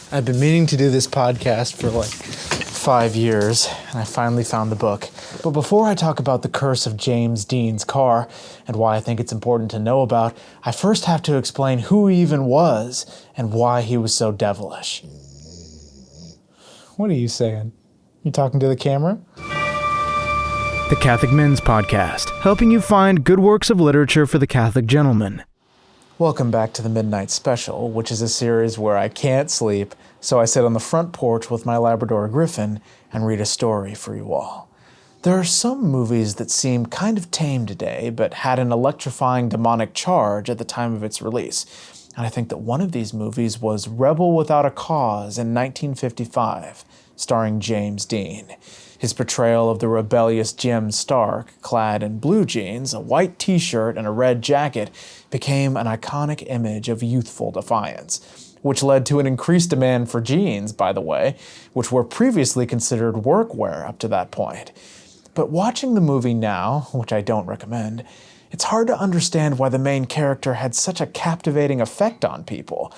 I've been meaning to do this podcast for like 5 years, and I finally found the book. But before I talk about The Curse of James Dean's Car, and why I think it's important to know about, I first have to explain who he even was, and why he was so devilish. What are you saying? You talking to the camera? The Catholic Men's Podcast, helping you find good works of literature for the Catholic gentleman. Welcome back to the Midnight Special, which is a series where I can't sleep, so I sit on the front porch with my Labrador Griffin and read a story for you all. There are some movies that seem kind of tame today, but had an electrifying demonic charge at the time of its release. And I think that one of these movies was Rebel Without a Cause in 1955, starring James Dean. His portrayal of the rebellious Jim Stark, clad in blue jeans, a white t-shirt, and a red jacket, became an iconic image of youthful defiance, which led to an increased demand for jeans, by the way, which were previously considered workwear up to that point. But watching the movie now, which I don't recommend, it's hard to understand why the main character had such a captivating effect on people.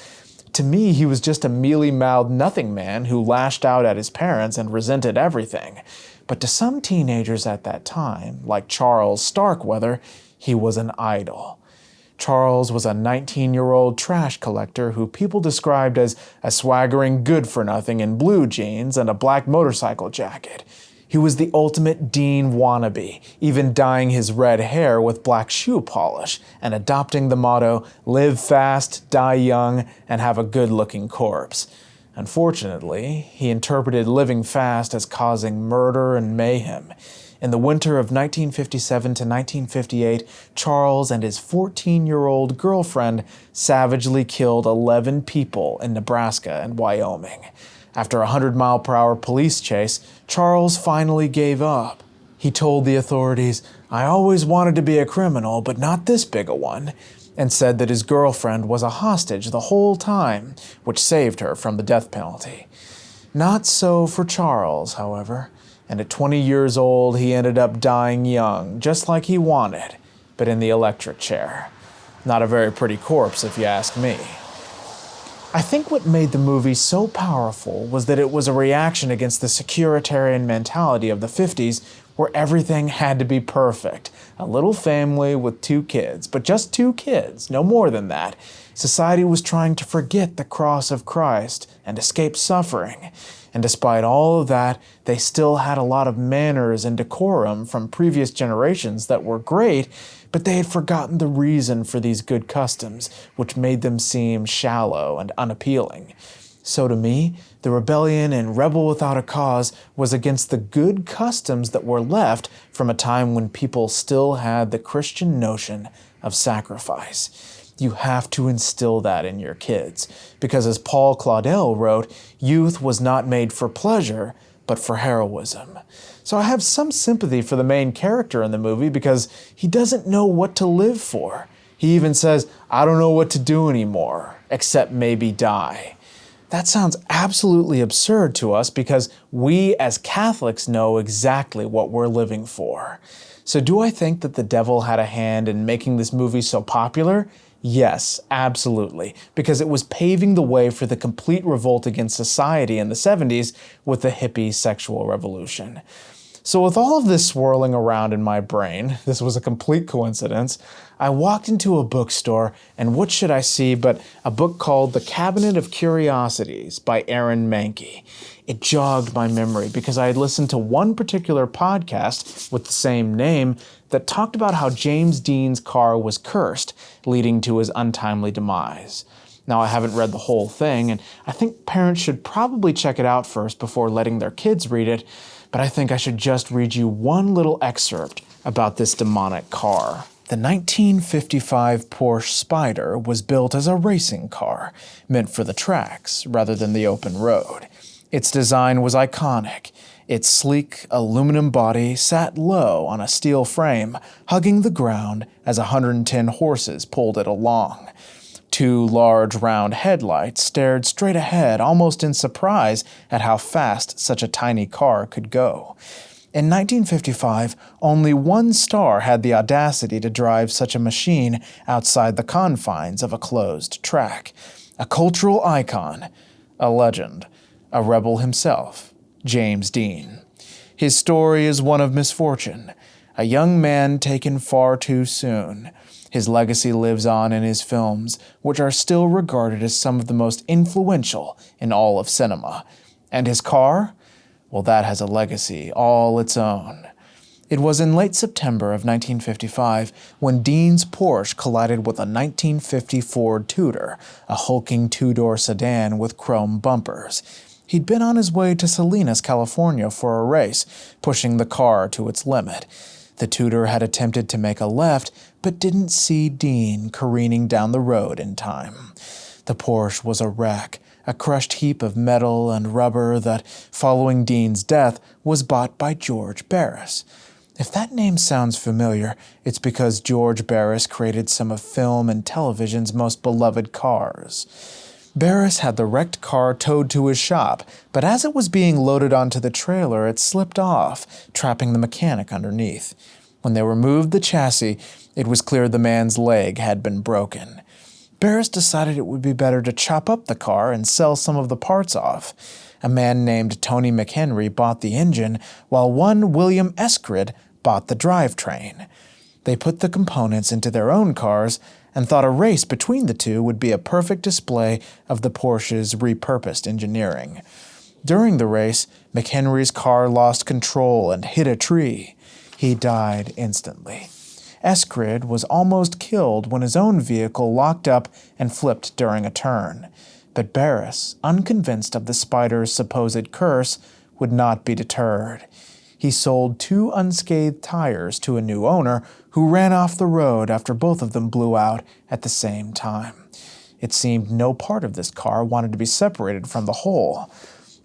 To me, he was just a mealy-mouthed nothing man who lashed out at his parents and resented everything. But to some teenagers at that time, like Charles Starkweather, he was an idol. Charles was a 19-year-old trash collector who people described as a swaggering good-for-nothing in blue jeans and a black motorcycle jacket. He was the ultimate Dean wannabe, even dyeing his red hair with black shoe polish and adopting the motto, live fast, die young, and have a good-looking corpse. Unfortunately, he interpreted living fast as causing murder and mayhem. In the winter of 1957 to 1958, Charles and his 14-year-old girlfriend savagely killed 11 people in Nebraska and Wyoming. After a 100-mile-per-hour police chase, Charles finally gave up. He told the authorities, "I always wanted to be a criminal, but not this big a one," and said that his girlfriend was a hostage the whole time, which saved her from the death penalty. Not so for Charles, however, and at 20 years old, he ended up dying young, just like he wanted, but in the electric chair. Not a very pretty corpse, if you ask me. I think what made the movie so powerful was that it was a reaction against the securitarian mentality of the 50s, where everything had to be perfect. A little family with 2 kids, but just 2 kids, no more than that. Society was trying to forget the cross of Christ and escape suffering. And despite all of that, they still had a lot of manners and decorum from previous generations that were great, but they had forgotten the reason for these good customs, which made them seem shallow and unappealing. So to me, the rebellion in Rebel Without a Cause was against the good customs that were left from a time when people still had the Christian notion of sacrifice. You have to instill that in your kids, because as Paul Claudel wrote, youth was not made for pleasure, but for heroism. So I have some sympathy for the main character in the movie because he doesn't know what to live for. He even says, "I don't know what to do anymore, except maybe die." That sounds absolutely absurd to us because we as Catholics know exactly what we're living for. So do I think that the devil had a hand in making this movie so popular? Yes, absolutely, because it was paving the way for the complete revolt against society in the 70s with the hippie sexual revolution. So with all of this swirling around in my brain, this was a complete coincidence, I walked into a bookstore, and what should I see but a book called The Cabinet of Curiosities by Aaron Mahnke. It jogged my memory because I had listened to one particular podcast with the same name that talked about how James Dean's car was cursed, leading to his untimely demise. Now, I haven't read the whole thing, and I think parents should probably check it out first before letting their kids read it, but I think I should just read you one little excerpt about this demonic car. The 1955 Porsche Spyder was built as a racing car, meant for the tracks rather than the open road. Its design was iconic. Its sleek aluminum body sat low on a steel frame, hugging the ground as 110 horses pulled it along. 2 large round headlights stared straight ahead, almost in surprise at how fast such a tiny car could go. In 1955, only one star had the audacity to drive such a machine outside the confines of a closed track. A cultural icon, a legend, a rebel himself, James Dean. His story is one of misfortune, a young man taken far too soon. His legacy lives on in his films, which are still regarded as some of the most influential in all of cinema. And his car? Well, that has a legacy all its own. It was in late September of 1955 when Dean's Porsche collided with a 1950 Ford Tudor, a hulking two-door sedan with chrome bumpers. He'd been on his way to Salinas, California for a race, pushing the car to its limit. The Tudor had attempted to make a left, but didn't see Dean careening down the road in time. The Porsche was a wreck, a crushed heap of metal and rubber that, following Dean's death, was bought by George Barris. If that name sounds familiar, it's because George Barris created some of film and television's most beloved cars. Barris had the wrecked car towed to his shop, but as it was being loaded onto the trailer, it slipped off, trapping the mechanic underneath. When they removed the chassis, it was clear the man's leg had been broken. Barris decided it would be better to chop up the car and sell some of the parts off. A man named Tony McHenry bought the engine, while one William Eskrid bought the drivetrain. They put the components into their own cars and thought a race between the two would be a perfect display of the Porsche's repurposed engineering. During the race, McHenry's car lost control and hit a tree. He died instantly. Eskrid was almost killed when his own vehicle locked up and flipped during a turn. But Barris, unconvinced of the spider's supposed curse, would not be deterred. He sold 2 unscathed tires to a new owner who ran off the road after both of them blew out at the same time. It seemed no part of this car wanted to be separated from the whole.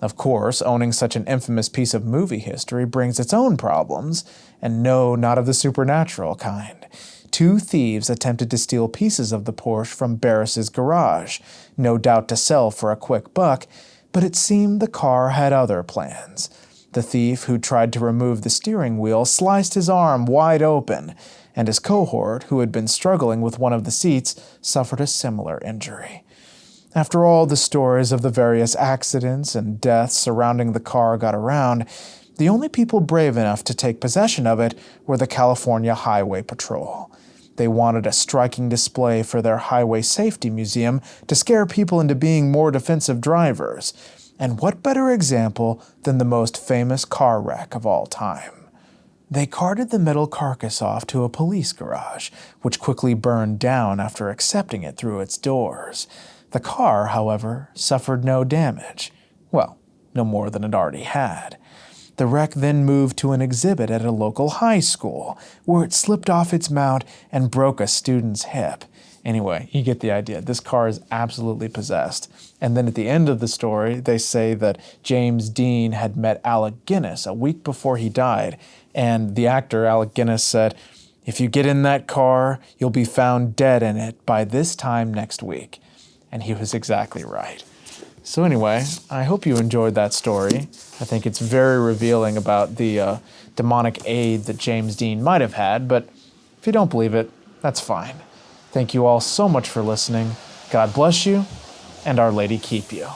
Of course, owning such an infamous piece of movie history brings its own problems, and no, not of the supernatural kind. 2 thieves attempted to steal pieces of the Porsche from Barris's garage, no doubt to sell for a quick buck, but it seemed the car had other plans. The thief who tried to remove the steering wheel sliced his arm wide open, and his cohort, who had been struggling with one of the seats, suffered a similar injury. After all the stories of the various accidents and deaths surrounding the car got around, the only people brave enough to take possession of it were the California Highway Patrol. They wanted a striking display for their Highway Safety Museum to scare people into being more defensive drivers. And what better example than the most famous car wreck of all time? They carted the metal carcass off to a police garage, which quickly burned down after accepting it through its doors. The car, however, suffered no damage. Well, no more than it already had. The wreck then moved to an exhibit at a local high school, where it slipped off its mount and broke a student's hip. Anyway, you get the idea. This car is absolutely possessed. And then at the end of the story, they say that James Dean had met Alec Guinness a week before he died. And the actor, Alec Guinness, said, "If you get in that car, you'll be found dead in it by this time next week." And he was exactly right. So anyway, I hope you enjoyed that story. I think it's very revealing about the demonic aid that James Dean might have had, but if you don't believe it, that's fine. Thank you all so much for listening. God bless you, and Our Lady keep you.